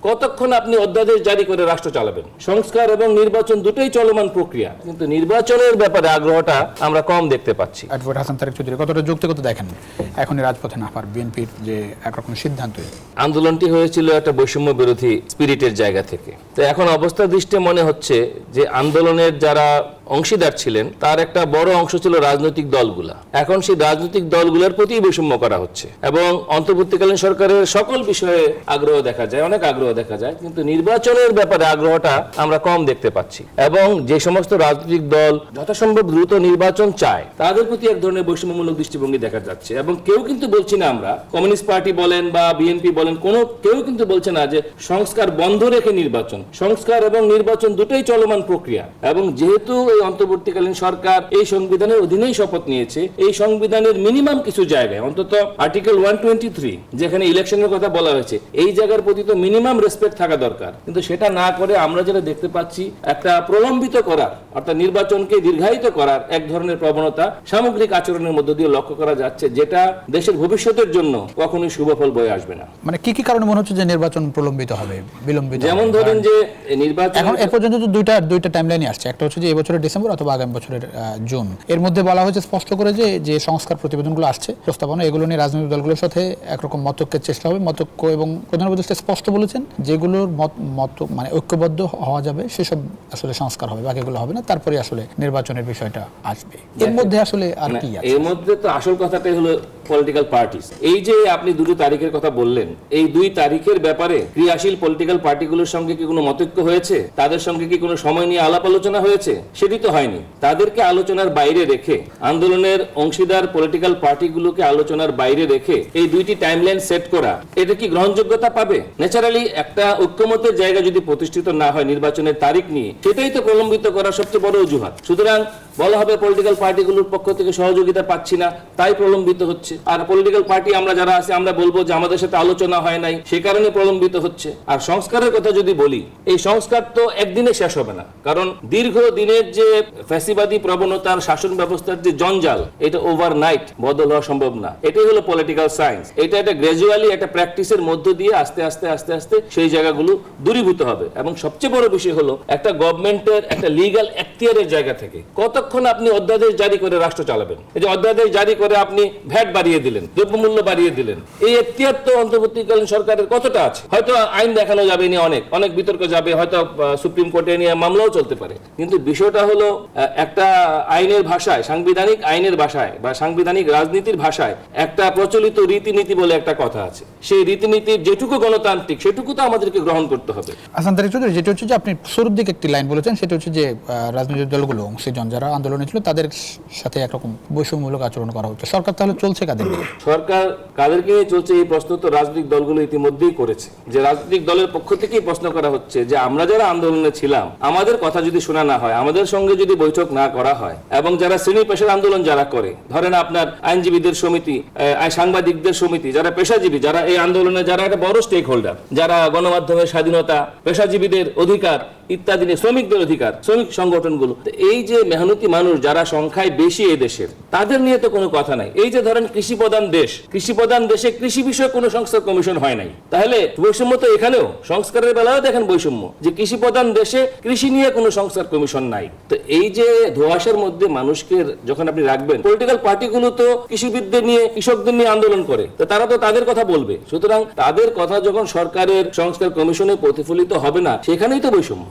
কতক্ষণ আপনি অধ্যাদেশ জারি করে রাষ্ট্র চালাবেন? সংস্কার এবং নির্বাচন দুটোই চলমান প্রক্রিয়া, কিন্তু নির্বাচনের ব্যাপারে আগ্রহটা আমরা কম দেখতে পাচ্ছি। অ্যাডভোকেট হাসান তারেক চৌধুরী, কতটা যৌক্তিকতা দেখেন এখনই রাজপথে নামার বিএনপির যে একরকম সিদ্ধান্ত? আন্দোলনটি হয়েছিল একটা বৈষম্য বিরোধী স্পিরিটের জায়গা থেকে। তো এখন অবস্থা দৃষ্টে মনে হচ্ছে যে আন্দোলনের যারা অংশীদার ছিলেন তার একটা বড় অংশ ছিল রাজনৈতিক দলগুলা। এখন সেই রাজনৈতিক দলগুলোর প্রতি বৈষম্য করা হচ্ছে এবং অন্তর্বর্তীকালীন সরকারের সকল বিষয়ে আগ্রহ দেখা যায়, অনেক আগ্রহ দেখা যায়, কিন্তু নির্বাচনের ব্যাপারে আগ্রহটা আমরা কম দেখতে পাচ্ছি। এবং যে সমস্ত রাজনৈতিক দল যথাসম্ভব দ্রুত নির্বাচন চায় তাদের প্রতি এক ধরনের বৈষম্যমূলক দৃষ্টিভঙ্গি দেখা যাচ্ছে। এবং কেউ কিন্তু বলছি না, আমরা কমিউনিস্ট পার্টি বলেন বা বিএনপি বলেন, কেউ কিন্তু বলছে না যে সংস্কার বন্ধ রেখে নির্বাচন। সংস্কার এবং নির্বাচন দুটোই চলমান প্রক্রিয়া এবং যেহেতু এই অন্তর্বর্তীকালীন সরকার এই সংবিধানের অধীনেই শপথ নিয়েছে, এই সংবিধানের মিনিমাম কিছু জায়গায়, অন্তত আর্টিকেল 123 যেখানে ইলেকশনের কথা বলা হয়েছে, এই জায়গার প্রতি তো মিনিমাম রেসপেক্ট থাকা দরকার। কিন্তু সেটা না করে আমরা যেটা দেখতে পাচ্ছি একটা প্রলম্বিত করার, অর্থাৎ নির্বাচনকে দীর্ঘায়িত করার এক ধরনের প্রবণতা সামগ্রিক আচরণের মধ্য দিয়ে লক্ষ্য করা যাচ্ছে, যেটা দেশের ভবিষ্যতের জন্য কখনোই শুভফল বয়ে আসবে না। মানে কি কারণে মনে হচ্ছে যে নির্বাচন প্রলম্বিত হবে, বিলম্বিত? যেমন ধরেন যে নির্বাচন এখন এ পর্যন্ত তো দুইটা টাইমলাইনই আসছে, একটা হচ্ছে যে এই বছরের ডিসেম্বর অথবা আগামী বছরের জুন। এর মধ্যে বলা হয়েছে স্পষ্ট করে যে সংস্কার প্রতিবেদনগুলো আসছে, প্রস্তাবনা, এগুলো নিয়ে রাজনৈতিক দলগুলোর সাথে একরকম মতৈক্যের চেষ্টা হবে। মতৈক্য এবং প্রধান উপদেষ্টা স্পষ্ট বলেছেন যেগুলোর মত মানে ঐক্যবদ্ধ হওয়া যাবে সেসব আসলে সংস্কার হবে, বাকিগুলো হবে না। তারপরে আসলে নির্বাচনের বিষয়টা আসবে। এর মধ্যে আসলে আর কি আছে? এর মধ্যে তো আসল কথাটাই হলো পলিটিক্যাল পার্টিস। এই যে আপনি দুটো তারিখের কথা বললেন, এই 2 তারিখের ব্যাপারে ক্রিয়াশীল পলিটিক্যাল পার্টিগুলোর সঙ্গে কি কোনো মতৈক্য হয়েছে? তাদের সঙ্গে কি কোনো সময় নিয়ে আলাপ আলোচনা হয়েছে? সেটি তো হয়নি। তাদেরকে আলোচনার বাইরে রেখে, আন্দোলনের অংশীদার পলিটিক্যাল পার্টিগুলোকে আলোচনার বাইরে রেখে এই 2টি টাইমলাইন সেট করা, এটা কি গ্রহণযোগ্যতা পাবে? ন্যাচারালি একটা ঐক্যমতের জায়গা যদি প্রতিষ্ঠিত না হয় নির্বাচনের তারিখ নিয়ে, সেটাই তো প্রলম্বিত করার সবচেয়ে বড় অজুহাত। সুতরাং বলা হবে পলিটিক্যাল পার্টিগুলোর পক্ষ থেকে সহযোগিতা পাচ্ছি না, তাই প্রলম্বিত হচ্ছে। আর পলিটিক্যাল পার্টি আমরা যারা আছে আমরা বলবো যে আমাদের সাথে আলোচনা হয় নাই, সে কারণে প্রলম্বিত হচ্ছে। আর সংস্কারের কথা যদি বলি, এই সংস্কার তো একদিনে শেষ হবে না, কারণ দীর্ঘ দিনের যে ফ্যাসিবাদী প্রবণতার শাসন ব্যবস্থার যে জঞ্জাল, এটা ওভারনাইট বদল হওয়া সম্ভব না। এটাই হলো পলিটিক্যাল সায়েন্স। এটা একটা গ্র্যাজুয়ালি একটা প্র্যাকটিসের মধ্য দিয়ে আস্তে আস্তে আস্তে আস্তে সেই জায়গাগুলো দূরীভূত হবে। এবং সবচেয়ে বড় বিষয় হলো একটা গভর্নমেন্টের একটা লিগ্যাল এখতিয়ারের জায়গা থেকে কতক্ষণ আপনি অধ্যাদেশ জারি করে রাষ্ট্র চালাবেন। এই যে অধ্যাদেশ জারি করে আপনি ভ্যাট বাড়িয়ে দিলেন, দ্রব্যমূল্য বাড়িয়ে দিলেন, এই এখতিয়ার তো অন্তর্বর্তীকালীন সরকারের কতটা আছে? হয়তো আইন দেখানো যাবে, নিয়ে অনেক বিতর্ক যাবে, হয়তো সুপ্রিম কোর্টে নিয়ে মামলাও চলতে পারে। কিন্তু বিষয়টা হলো একটা আইনের ভাষায়, সাংবিধানিক আইনের ভাষায় বা সাংবিধানিক রাজনীতির ভাষায় একটা প্রচলিত রীতিনীতি বলে একটা কথা আছে। সেই রীতিনীতির যেটুকু গণতান্ত্রিক সেটুকু তো আমাদেরকে গ্রহণ করতে হবে। হাসান তারেক চৌধুরী, যেটা হচ্ছে যে আপনি শুরুর দিকে একটি লাইন বলেছেন, সেটা হচ্ছে যে রাজনৈতিক দলগুলো অংশীজন যারা আন্দোলনে ছিল তাদের সাথে একরকম বৈষম্যমূলক আচরণ করা হচ্ছে। সরকার তাহলে চলছে কাদের নিয়ে? সরকার কাদেরকে নিয়ে চলছে এই প্রশ্ন তো রাজনৈতিক দলগুলো ইতিমধ্যেই করেছে। যে রাজনৈতিক দলের পক্ষ থেকেই প্রশ্ন করা হচ্ছে যে আমরা যারা আন্দোলনে ছিলাম, আমাদের কথা যদি শোনা না হয়, আমাদের সঙ্গে যদি বৈঠক না করা হয়, এবং যারা শ্রেণী পেশার আন্দোলন যারা করে, ধরেন আপনার আইনজীবীদের সমিতি, সাংবাদিকদের সমিতি, যারা পেশাজীবী, যারা এই আন্দোলনে যারা একটা বড় স্টেক হোল্ডার, যারা গণমাধ্যমের স্বাধীনতা, পেশাজীবীদের অধিকার ইত্যাদি নিয়ে, শ্রমিকদের অধিকার, শ্রমিক সংগঠনগুলো, এই যে মেহনতি মানুষ যারা সংখ্যায় বেশি এই দেশের, তাদের নিয়ে তো কোনো কথা নাই। এই যে ধরেন কৃষি প্রধান দেশ, কৃষি প্রধান দেশে কৃষি বিষয়ে কোনো সংস্কার কমিশন হয় নাই, তাহলে বৈষম্য তো এখানেও। সংস্কারের বেলাও দেখেন বৈষম্য, যে কৃষি প্রধান দেশে কৃষি নিয়ে কোনো সংস্কার কমিশন নাই। তো এই যে ধোঁয়াশার মধ্যে মানুষকে যখন আপনি রাখবেন, পলিটিক্যাল পার্টিগুলো তো কৃষিবিদদের নিয়ে, কৃষকদের নিয়ে আন্দোলন করে, তো তারা তো তাদের কথা বলবে। সুতরাং তাদের কথা যখন সরকারের সংস্কার কমিশনে প্রতিফলিত হবে না, সেখানেই তো বৈষম্য।